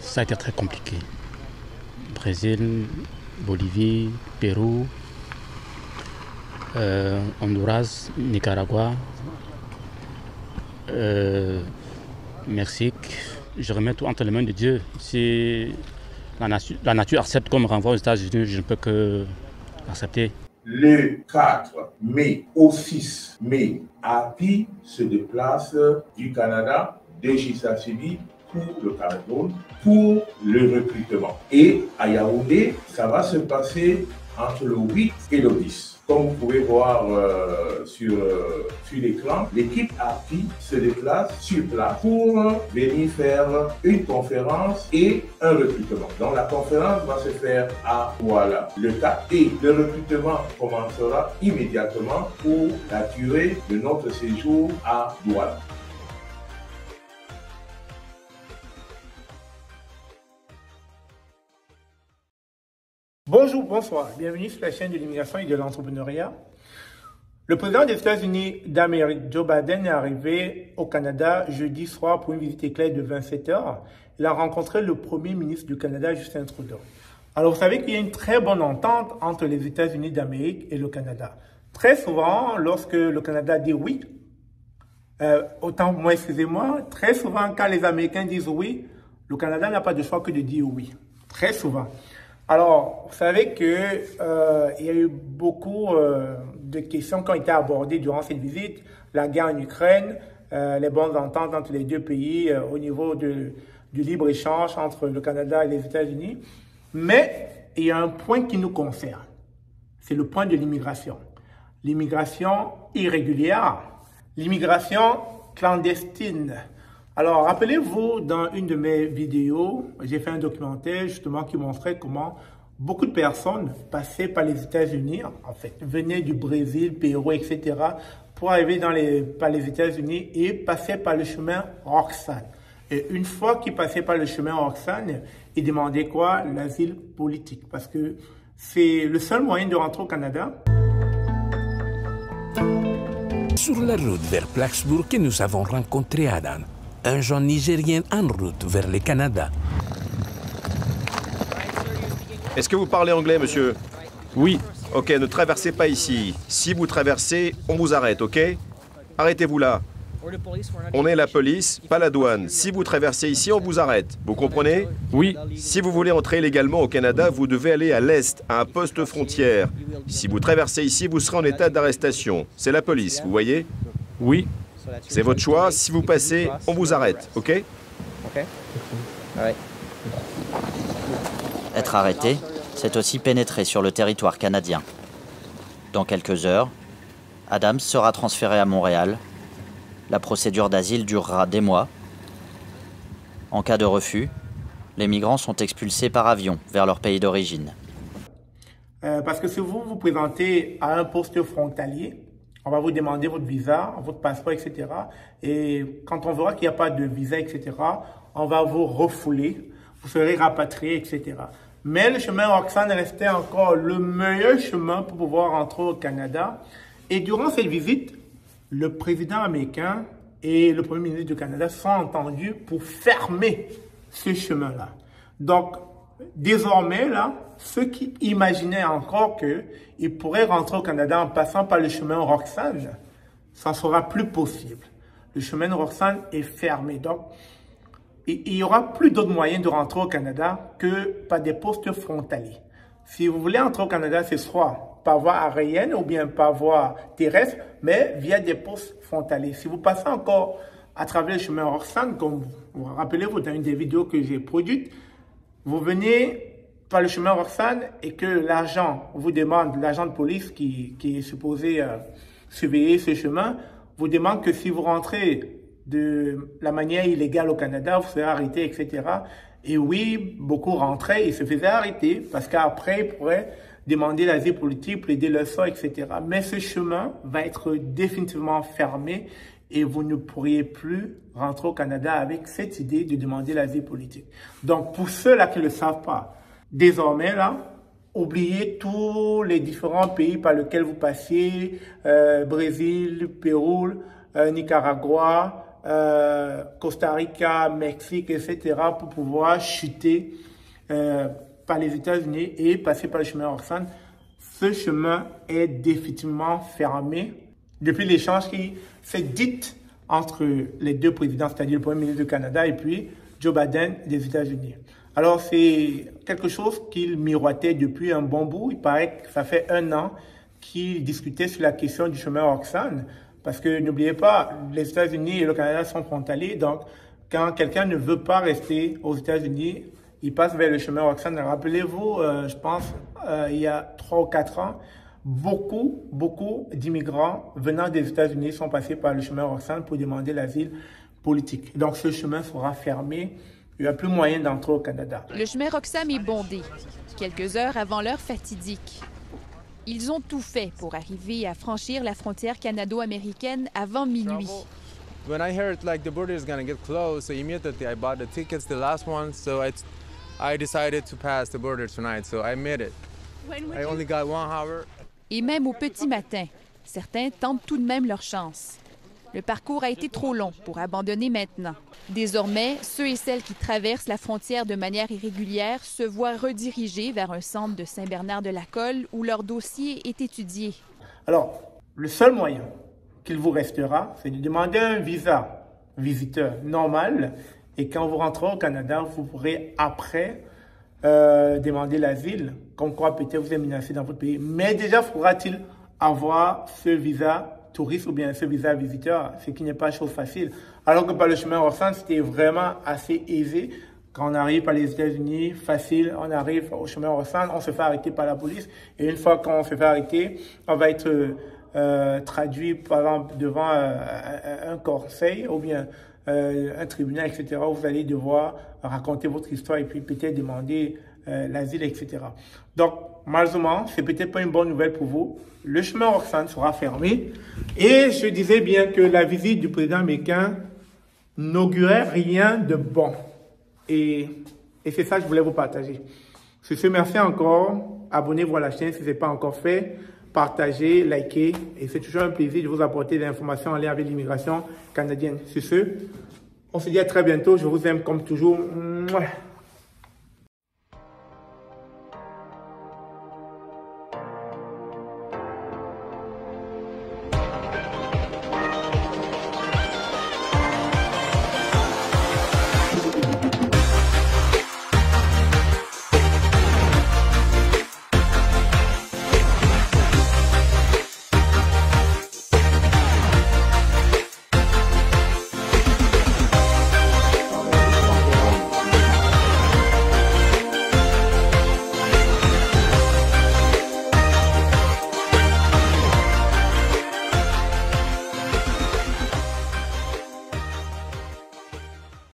Ça a été très compliqué. Brésil, Bolivie, Pérou, Honduras, Nicaragua, Mexique. Je remets tout entre les mains de Dieu. Si la nature accepte comme renvoi aux États-Unis, je ne peux que accepter. Le 4 mai au 6 mai, Happy se déplace du Canada, de Gisasili pour le Cameroun, pour le recrutement. Et à Yaoundé, ça va se passer entre le 8 et le 10. Comme vous pouvez voir sur l'écran, l'équipe API se déplace sur place pour venir faire une conférence et un recrutement. Donc la conférence va se faire à Douala le 4 et le recrutement commencera immédiatement pour la durée de notre séjour à Douala. Bonjour, bonsoir, bienvenue sur la chaîne de l'immigration et de l'entrepreneuriat. Le président des États-Unis d'Amérique, Joe Biden, est arrivé au Canada jeudi soir pour une visite éclair de 27 heures. Il a rencontré le premier ministre du Canada, Justin Trudeau. Alors, vous savez qu'il y a une très bonne entente entre les États-Unis d'Amérique et le Canada. Très souvent, lorsque le Canada dit oui, très souvent, quand les Américains disent oui, le Canada n'a pas de choix que de dire oui. Très souvent. Alors, vous savez qu'il y a eu beaucoup de questions qui ont été abordées durant cette visite. La guerre en Ukraine, les bonnes ententes entre les deux pays au niveau du libre-échange entre le Canada et les États-Unis. Mais il y a un point qui nous concerne. C'est le point de l'immigration. L'immigration irrégulière, l'immigration clandestine. Alors, rappelez-vous, dans une de mes vidéos, j'ai fait un documentaire justement qui montrait comment beaucoup de personnes passaient par les États-Unis, en fait, venaient du Brésil, Pérou, etc., pour arriver par les États-Unis et passaient par le chemin Roxane. Et une fois qu'ils passaient par le chemin Roxane, ils demandaient quoi? L'asile politique, parce que c'est le seul moyen de rentrer au Canada. Sur la route vers Plattsburgh que nous avons rencontré Adam, un jeune Nigérien en route vers le Canada. Est-ce que vous parlez anglais, monsieur? Oui. Ok, ne traversez pas ici. Si vous traversez, on vous arrête, ok? Arrêtez-vous là. On est la police, pas la douane. Si vous traversez ici, on vous arrête. Vous comprenez? Oui. Si vous voulez entrer légalement au Canada, vous devez aller à l'est, à un poste frontière. Si vous traversez ici, vous serez en état d'arrestation. C'est la police, vous voyez? Oui. C'est votre choix. Si vous passez, on vous arrête, ok? Être arrêté, c'est aussi pénétrer sur le territoire canadien. Dans quelques heures, Adams sera transféré à Montréal. La procédure d'asile durera des mois. En cas de refus, les migrants sont expulsés par avion vers leur pays d'origine. Parce que si vous vous présentez à un poste frontalier, on va vous demander votre visa, votre passeport, etc. Et quand on verra qu'il n'y a pas de visa, etc., on va vous refouler, vous serez rapatrié, etc. Mais le chemin Roxane restait encore le meilleur chemin pour pouvoir rentrer au Canada. Et durant cette visite, le président américain et le premier ministre du Canada se sont entendus pour fermer ce chemin-là. Donc, désormais, là, ceux qui imaginaient encore qu'ils pourraient rentrer au Canada en passant par le chemin Roxane, ça ne sera plus possible. Le chemin Roxane est fermé. Donc, il n'y aura plus d'autres moyens de rentrer au Canada que par des postes frontaliers. Si vous voulez entrer au Canada, c'est soit par voie aérienne ou bien par voie terrestre, mais via des postes frontaliers. Si vous passez encore à travers le chemin Roxane, comme vous rappelez-vous dans une des vidéos que j'ai produites, vous venez par le chemin Roxane et que l'agent vous demande, l'agent de police qui est supposé surveiller ce chemin, vous demande que si vous rentrez de la manière illégale au Canada, vous serez arrêté, etc. Et oui, beaucoup rentraient et se faisaient arrêter parce qu'après, ils pourraient demander l'asile politique, plaider leur sort, etc. Mais ce chemin va être définitivement fermé et vous ne pourriez plus rentrer au Canada avec cette idée de demander l'asile politique. Donc, pour ceux-là qui ne le savent pas, désormais, là, oubliez tous les différents pays par lesquels vous passez, Brésil, Pérou, Nicaragua, Costa Rica, Mexique, etc. pour pouvoir chuter par les États-Unis et passer par le chemin Roxham. Ce chemin est définitivement fermé depuis l'échange qui s'est dit entre les deux présidents, c'est-à-dire le Premier ministre du Canada et puis Joe Biden des États-Unis. Alors, c'est quelque chose qu'il miroitait depuis un bon bout. Il paraît que ça fait 1 an qu'il discutait sur la question du chemin Roxham. Parce que n'oubliez pas, les États-Unis et le Canada sont frontaliers. Donc, quand quelqu'un ne veut pas rester aux États-Unis, il passe vers le chemin Roxham. Rappelez-vous, je pense, il y a 3 ou 4 ans, beaucoup d'immigrants venant des États-Unis sont passés par le chemin Roxham pour demander l'asile politique. Donc, ce chemin sera fermé. Il n'y a plus moyen d'entrer au Canada. Le chemin Roxham est bondé, quelques heures avant l'heure fatidique. Ils ont tout fait pour arriver à franchir la frontière canado-américaine avant minuit. When I heard like the border is going to get closed, so immediately I bought the tickets, the last one, so I decided to pass the border tonight, so I made it. I only got 1 hour. Et même au petit matin, certains tentent tout de même leur chance. Le parcours a été trop long pour abandonner maintenant. Désormais, ceux et celles qui traversent la frontière de manière irrégulière se voient redirigés vers un centre de Saint-Bernard-de-la-Colle où leur dossier est étudié. Alors, le seul moyen qu'il vous restera, c'est de demander un visa visiteur normal. Et quand vous rentrez au Canada, vous pourrez après demander l'asile, comme quoi peut-être vous êtes menacé dans votre pays. Mais déjà, faudra-t-il avoir ce visa touriste ou bien ce visa visiteur, ce qui n'est pas chose facile. Alors que par le chemin Roxham, c'était vraiment assez aisé. Quand on arrive par les États-Unis, facile, on arrive au chemin Roxham, on se fait arrêter par la police. Et une fois qu'on se fait arrêter, on va être traduit, par exemple, devant un conseil ou bien un tribunal, etc. Où vous allez devoir raconter votre histoire et puis peut-être demander l'asile, etc. Donc, malheureusement, c'est peut-être pas une bonne nouvelle pour vous. Le chemin Roxham sera fermé. Et je disais bien que la visite du président américain n'augurait rien de bon. Et c'est ça que je voulais vous partager. Sur ce, merci encore. Abonnez-vous à la chaîne si ce n'est pas encore fait. Partagez, likez. Et c'est toujours un plaisir de vous apporter des informations en lien avec l'immigration canadienne. Sur ce, on se dit à très bientôt. Je vous aime comme toujours. Mouah.